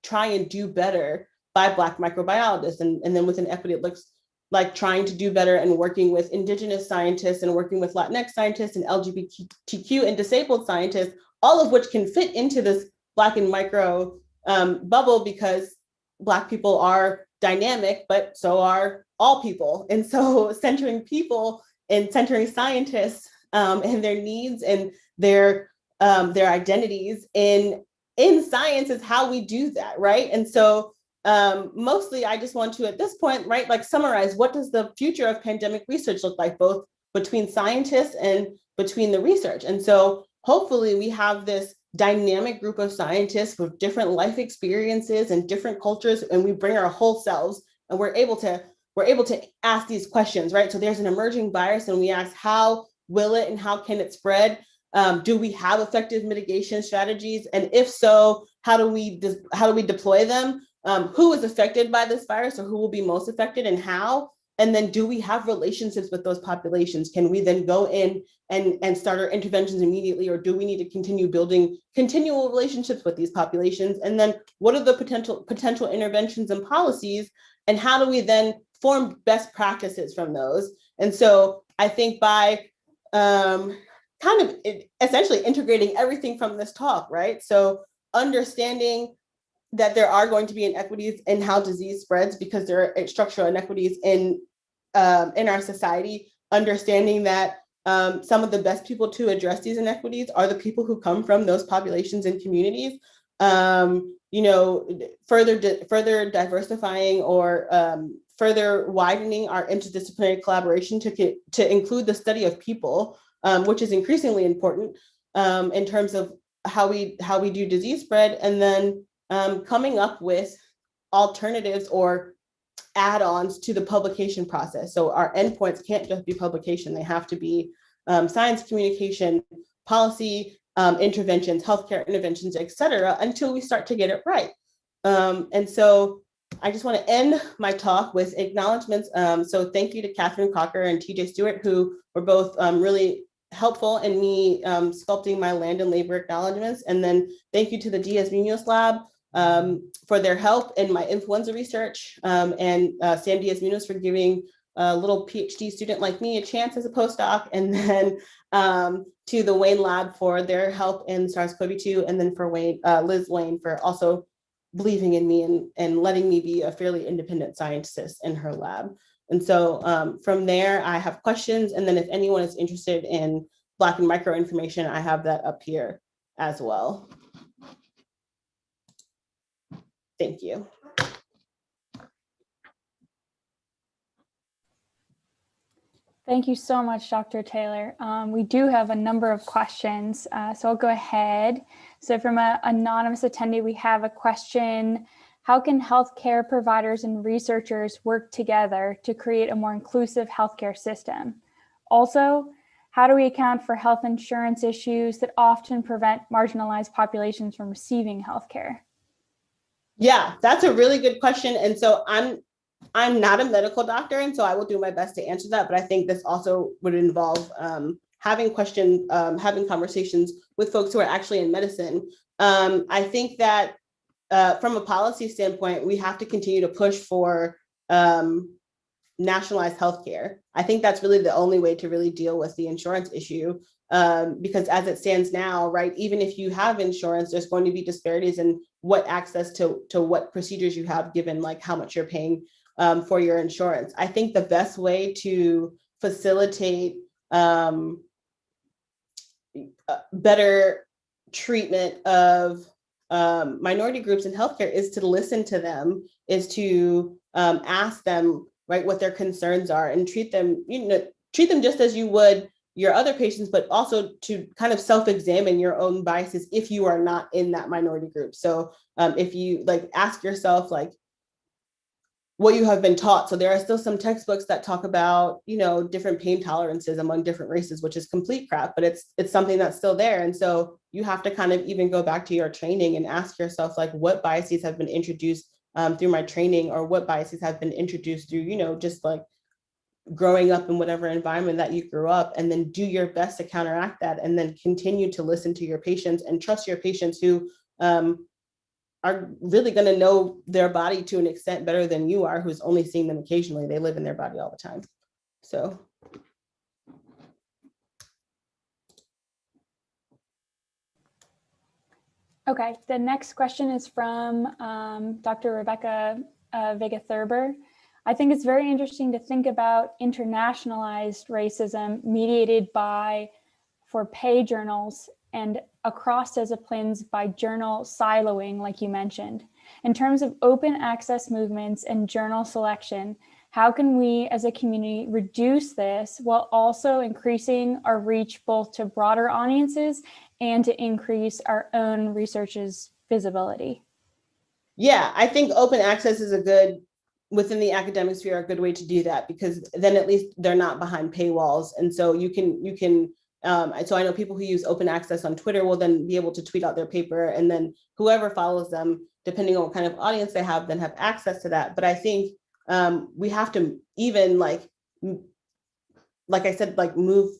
try and do better by Black microbiologists. And then within equity, it looks like trying to do better and working with Indigenous scientists and working with Latinx scientists and LGBTQ and disabled scientists, all of which can fit into this Black and micro bubble, because Black people are dynamic, but so are all people. And so centering people and centering scientists and their needs and their identities in science is how we do that, right? And so mostly I just want to, at this point, right, like summarize, what does the future of pandemic research look like, both between scientists and between the research? And so hopefully we have this dynamic group of scientists with different life experiences and different cultures, and we bring our whole selves, and we're able to ask these questions, right? So there's an emerging virus, and we ask, how will it and how can it spread? Do we have effective mitigation strategies? And if so, how do we deploy them? Who is affected by this virus, or who will be most affected and how? And then do we have relationships with those populations? Can we then go in and start our interventions immediately, or do we need to continue building continual relationships with these populations? And then what are the potential interventions and policies, and how do we then form best practices from those? And so I think by kind of essentially integrating everything from this talk, right? So understanding that there are going to be inequities in how disease spreads, because there are structural inequities in our society, understanding that some of the best people to address these inequities are the people who come from those populations and communities. Further diversifying or further widening our interdisciplinary collaboration to include the study of people, which is increasingly important in terms of how we do disease spread, and then coming up with alternatives or add-ons to the publication process. So our endpoints can't just be publication; they have to be science communication, policy interventions, healthcare interventions, et cetera, until we start to get it right. And so I just want to end my talk with acknowledgements. So thank you to Catherine Cocker and TJ Stewart, who were both really helpful in me sculpting my land and labor acknowledgements. And then thank you to the Diaz-Munoz Lab for their help in my influenza research, and Sam Diaz-Munoz for giving a little PhD student like me a chance as a postdoc, and then to the Wayne Lab for their help in SARS-CoV-2, and then for Liz Wayne for also believing in me and letting me be a fairly independent scientist in her lab. And so from there, I have questions, and then if anyone is interested in Black and micro information, I have that up here as well. Thank you. Thank you so much, Dr. Taylor. We do have a number of questions, so I'll go ahead. So from an anonymous attendee, we have a question: how can healthcare providers and researchers work together to create a more inclusive healthcare system? Also, how do we account for health insurance issues that often prevent marginalized populations from receiving healthcare? Yeah, that's a really good question. And so I'm not a medical doctor, and so I will do my best to answer that. But I think this also would involve having conversations with folks who are actually in medicine. I think that from a policy standpoint, we have to continue to push for nationalized healthcare. I think that's really the only way to really deal with the insurance issue. because as it stands now, right, even if you have insurance, there's going to be disparities in what access to what procedures you have, given like how much you're paying for your insurance. I think the best way to facilitate better treatment of minority groups in healthcare is to listen to them, is to ask them, right, what their concerns are, and treat them just as you would your other patients, but also to kind of self-examine your own biases if you are not in that minority group. So if you like ask yourself like what you have been taught. So there are still some textbooks that talk about, different pain tolerances among different races, which is complete crap, but it's something that's still there. And so you have to kind of even go back to your training and ask yourself, like, what biases have been introduced through my training, or what biases have been introduced through, just like growing up in whatever environment that you grew up, and then do your best to counteract that, and then continue to listen to your patients and trust your patients who are really going to know their body to an extent better than you are, who's only seeing them occasionally. They live in their body all the time. So. Okay, the next question is from Dr. Rebecca Vega-Thurber. I think it's very interesting to think about internationalized racism mediated for pay journals and across disciplines by journal siloing, like you mentioned. In terms of open access movements and journal selection, how can we as a community reduce this while also increasing our reach both to broader audiences and to increase our own research's visibility? Yeah, I think open access is within the academic sphere, a good way to do that, because then at least they're not behind paywalls. And so you can so I know people who use open access on Twitter will then be able to tweet out their paper, and then whoever follows them, depending on what kind of audience they have, then have access to that. But I think we have to even like I said, like move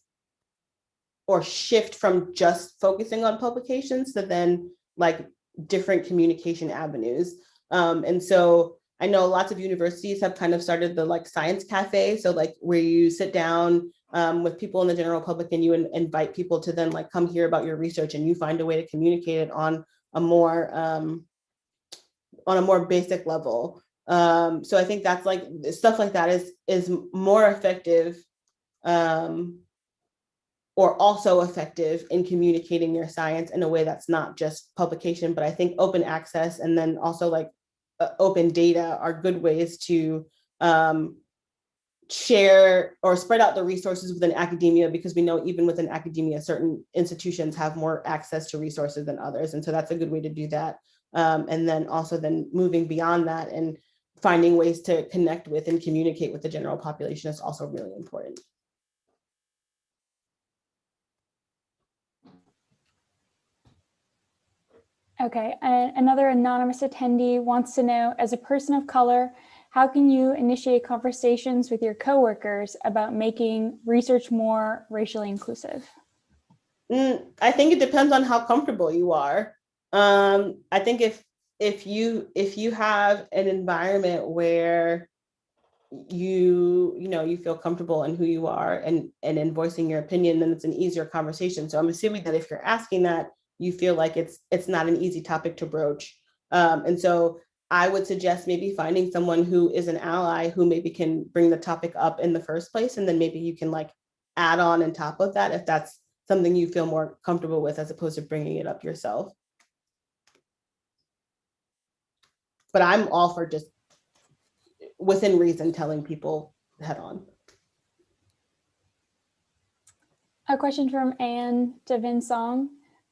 or shift from just focusing on publications to then like different communication avenues. And so I know lots of universities have kind of started the like science cafe. So like where you sit down with people in the general public and you invite people to then like come hear about your research, and you find a way to communicate it on a more basic level. So I think that's like stuff like that is more effective or also effective in communicating your science in a way that's not just publication. But I think open access and then also like open data are good ways to share or spread out the resources within academia, because we know even within academia, certain institutions have more access to resources than others. And so that's a good way to do that. And then also then moving beyond that and finding ways to connect with and communicate with the general population is also really important. Okay, another anonymous attendee wants to know, as a person of color, how can you initiate conversations with your coworkers about making research more racially inclusive? I think it depends on how comfortable you are. I think if you have an environment where you feel comfortable in who you are and in voicing your opinion, then it's an easier conversation. So I'm assuming that if you're asking that, you feel like it's not an easy topic to broach. And so I would suggest maybe finding someone who is an ally who maybe can bring the topic up in the first place. And then maybe you can like add on top of that if that's something you feel more comfortable with, as opposed to bringing it up yourself. But I'm all for just within reason telling people head on. A question from Anne Devinsong.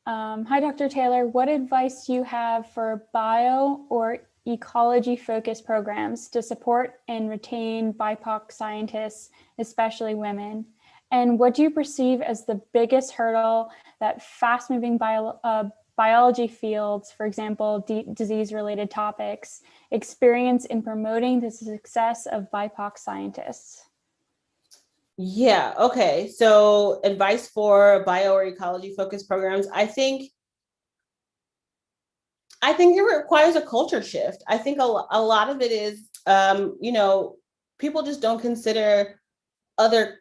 Hi, Dr. Taylor. What advice do you have for bio or ecology-focused programs to support and retain BIPOC scientists, especially women? And what do you perceive as the biggest hurdle that fast-moving biology fields, for example, disease-related topics, experience in promoting the success of BIPOC scientists? Yeah, okay. So advice for bio or ecology focused programs, I think it requires a culture shift. I think a lot of it is, people just don't consider other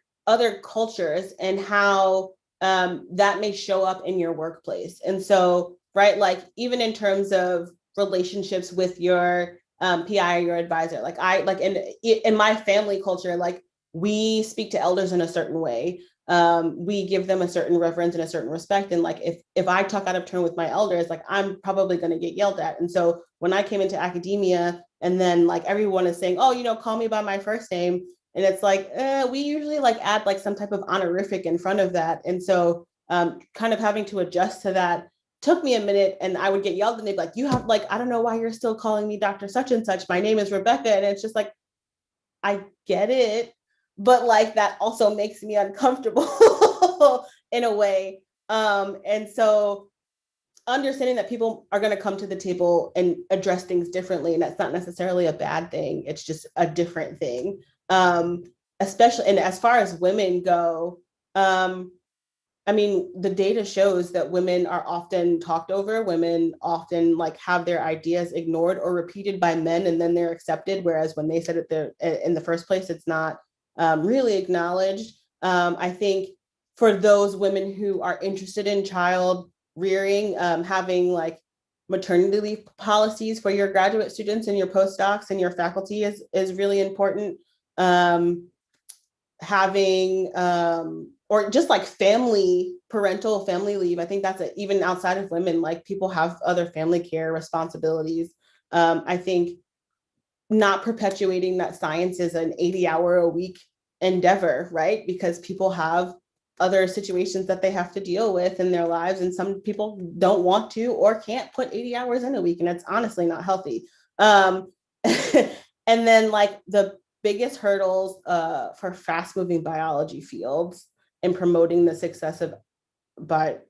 cultures and how that may show up in your workplace. And so, right, like even in terms of relationships with your PI or your advisor, like in my family culture, like we speak to elders in a certain way. We give them a certain reverence and a certain respect. And like if I talk out of turn with my elders, like I'm probably going to get yelled at. And so when I came into academia, and then like everyone is saying, oh, you know, call me by my first name. And it's like, we usually like add like some type of honorific in front of that. And so kind of having to adjust to that took me a minute, and I would get yelled and they'd be like, you have like, I don't know why you're still calling me Dr. Such and such. My name is Rebecca. And it's just like, I get it, but like that also makes me uncomfortable in a way. And so understanding that people are going to come to the table and address things differently, and that's not necessarily a bad thing. It's just a different thing. Especially, and as far as women go, I mean, the data shows that women are often talked over. Women often like have their ideas ignored or repeated by men, and then they're accepted. Whereas when they said it there in the first place, it's not really acknowledged. I think for those women who are interested in child rearing, having like maternity leave policies for your graduate students and your postdocs and your faculty is really important. Having or just like parental family leave. I think that's even outside of women, like people have other family care responsibilities. I think not perpetuating that science is an 80-hour-a-week endeavor, right? Because people have other situations that they have to deal with in their lives, and some people don't want to or can't put 80 hours in a week, and it's honestly not healthy. And then like the biggest hurdles for fast-moving biology fields and promoting the success of, but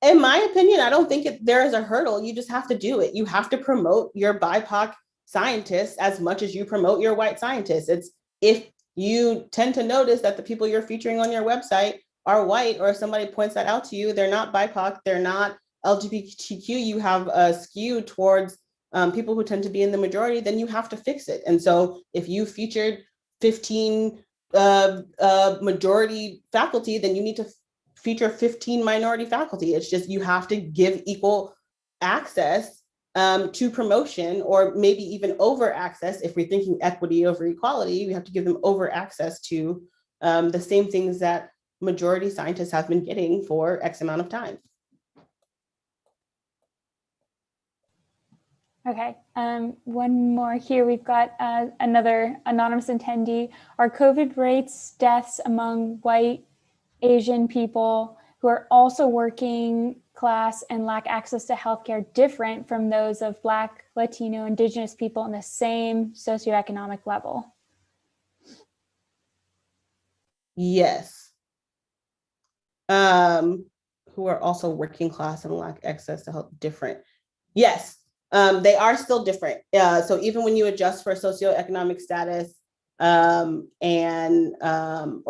in my opinion, I don't think there is a hurdle. You just have to do it. You have to promote your BIPOC scientists as much as you promote your white scientists. It's if you tend to notice that the people you're featuring on your website are white, or if somebody points that out to you, they're not BIPOC, they're not LGBTQ, you have a skew towards people who tend to be in the majority, then you have to fix it. And so if you featured 15 majority faculty, then you need to feature 15 minority faculty. It's just, you have to give equal access to promotion, or maybe even over access. If we're thinking equity over equality, we have to give them over access to the same things that majority scientists have been getting for X amount of time. Okay, one more here. We've got another anonymous attendee. Are COVID rates, deaths among white, Asian people who are also working class and lack access to healthcare different from those of Black, Latino, Indigenous people in the same socioeconomic level? Yes. Who are also working class and lack access to health different. Yes, they are still different. So even when you adjust for socioeconomic status or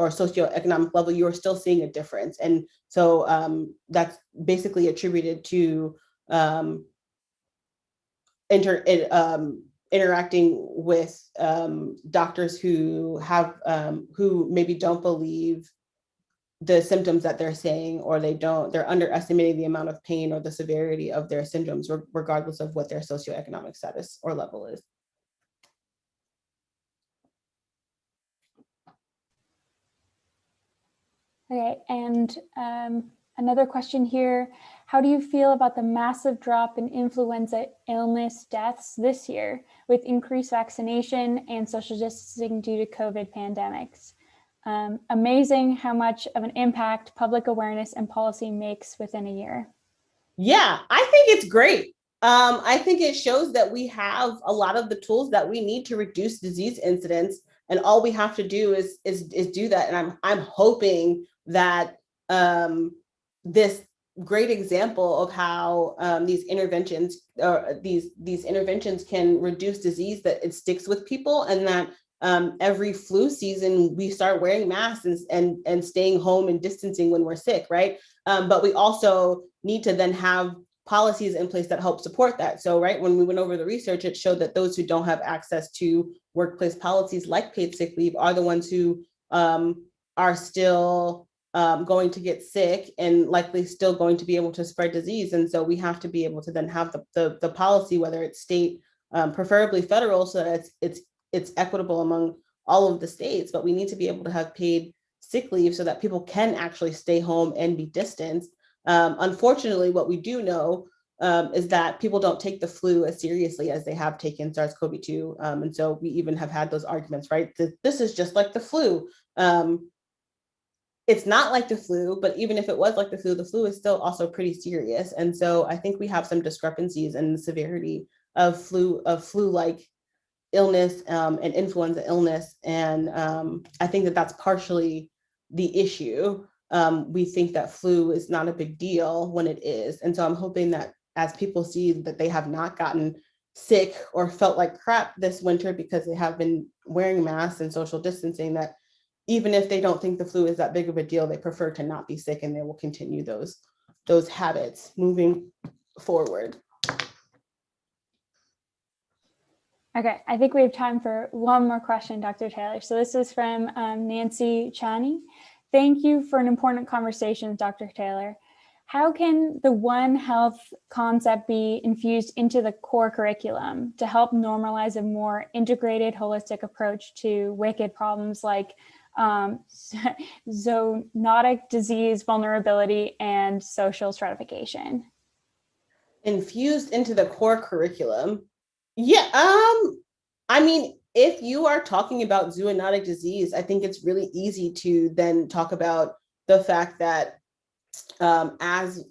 socioeconomic level, you are still seeing a difference. And so that's basically attributed to interacting with doctors who maybe don't believe the symptoms that they're saying, or they're underestimating the amount of pain or the severity of their syndromes, regardless of what their socioeconomic status or level is. Okay, and another question here. How do you feel about the massive drop in influenza illness deaths this year with increased vaccination and social distancing due to COVID pandemics? Amazing how much of an impact public awareness and policy makes within a year. Yeah, I think it's great. I think it shows that we have a lot of the tools that we need to reduce disease incidence, and all we have to do is do that. And I'm hoping that this great example of how these interventions can reduce disease, that it sticks with people, and that every flu season we start wearing masks and staying home and distancing when we're sick, right? But we also need to then have policies in place that help support that. So, right, when we went over the research, it showed that those who don't have access to workplace policies like paid sick leave are the ones who are are still going to get sick and likely still going to be able to spread disease. And so we have to be able to then have the policy, whether it's state, preferably federal, so that it's equitable among all of the states, but we need to be able to have paid sick leave so that people can actually stay home and be distanced. Unfortunately, what we do know is that people don't take the flu as seriously as they have taken SARS-CoV-2. And so we even have had those arguments, right? This is just like the flu. It's not like the flu, but even if it was like the flu is still also pretty serious. And so I think we have some discrepancies in the severity of flu-like illness and influenza illness. And I think that that's partially the issue. We think that flu is not a big deal when it is. And so I'm hoping that as people see that they have not gotten sick or felt like crap this winter because they have been wearing masks and social distancing, that even if they don't think the flu is that big of a deal, they prefer to not be sick, and they will continue those habits moving forward. Okay, I think we have time for one more question, Dr. Taylor. So this is from Nancy Chani. Thank you for an important conversation, Dr. Taylor. How can the One Health concept be infused into the core curriculum to help normalize a more integrated, holistic approach to wicked problems like zoonotic disease, vulnerability, and social stratification? Infused into the core curriculum? Yeah, I mean, if you are talking about zoonotic disease, I think it's really easy to then talk about the fact that as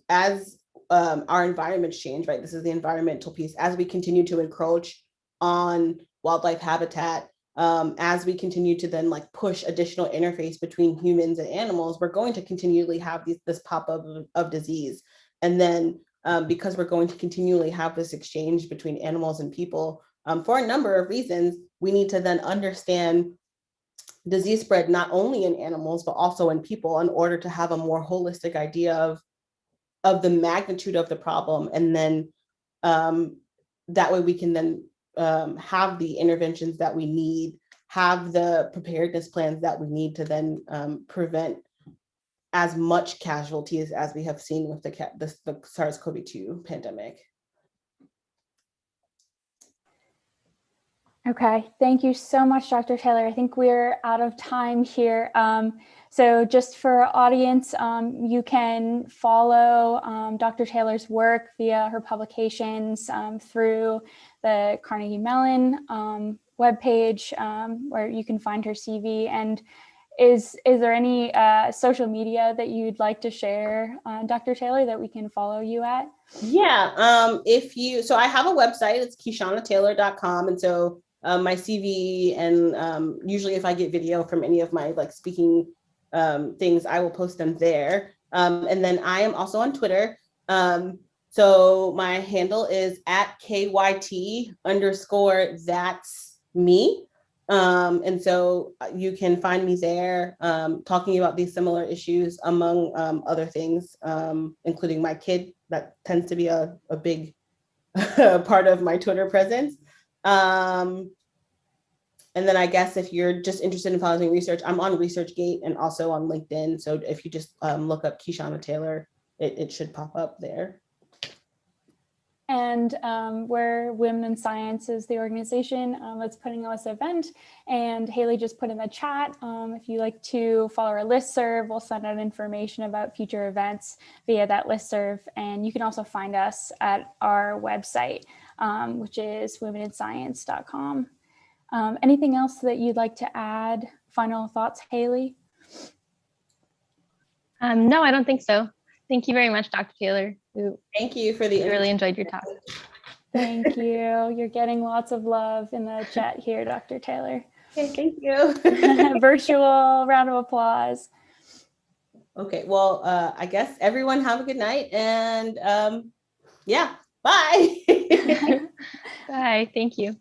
our environments change, right? This is the environmental piece. As we continue to encroach on wildlife habitat, as we continue to then like push additional interface between humans and animals, we're going to continually have this pop-up of disease. And then because we're going to continually have this exchange between animals and people, for a number of reasons, we need to then understand disease spread not only in animals, but also in people, in order to have a more holistic idea of the magnitude of the problem. And then that way we can then have the interventions that we need, have the preparedness plans that we need to then prevent as much casualties as we have seen with the SARS-CoV-2 pandemic. Okay, thank you so much, Dr. Taylor. I think we're out of time here. So just for our audience, you can follow Dr. Taylor's work via her publications through the Carnegie Mellon webpage, where you can find her CV. And is there any social media that you'd like to share, Dr. Taylor, that we can follow you at? Yeah, so I have a website, it's kishanataylor.com. And so my CV and usually if I get video from any of my like speaking things, I will post them there. And then I am also on Twitter. So my handle is @KYT_that's_me. And so you can find me there talking about these similar issues, among other things, including my kid. That tends to be a big part of my Twitter presence. And then I guess if you're just interested in following research, I'm on ResearchGate and also on LinkedIn. So if you just look up Kishana Taylor, it should pop up there. And we're Women in Science is the organization that's putting on this event. And Haley just put in the chat, if you like to follow our listserv, we'll send out information about future events via that listserv. And you can also find us at our website, which is womeninscience.com. Anything else that you'd like to add? Final thoughts, Haley? No, I don't think so. Thank you very much, Dr. Taylor. Thank you for the. I really enjoyed your talk. Thank you. You're getting lots of love in the chat here, Dr. Taylor. Okay, thank you. Virtual round of applause. Okay, well, I guess everyone have a good night, and yeah, bye. Bye, thank you.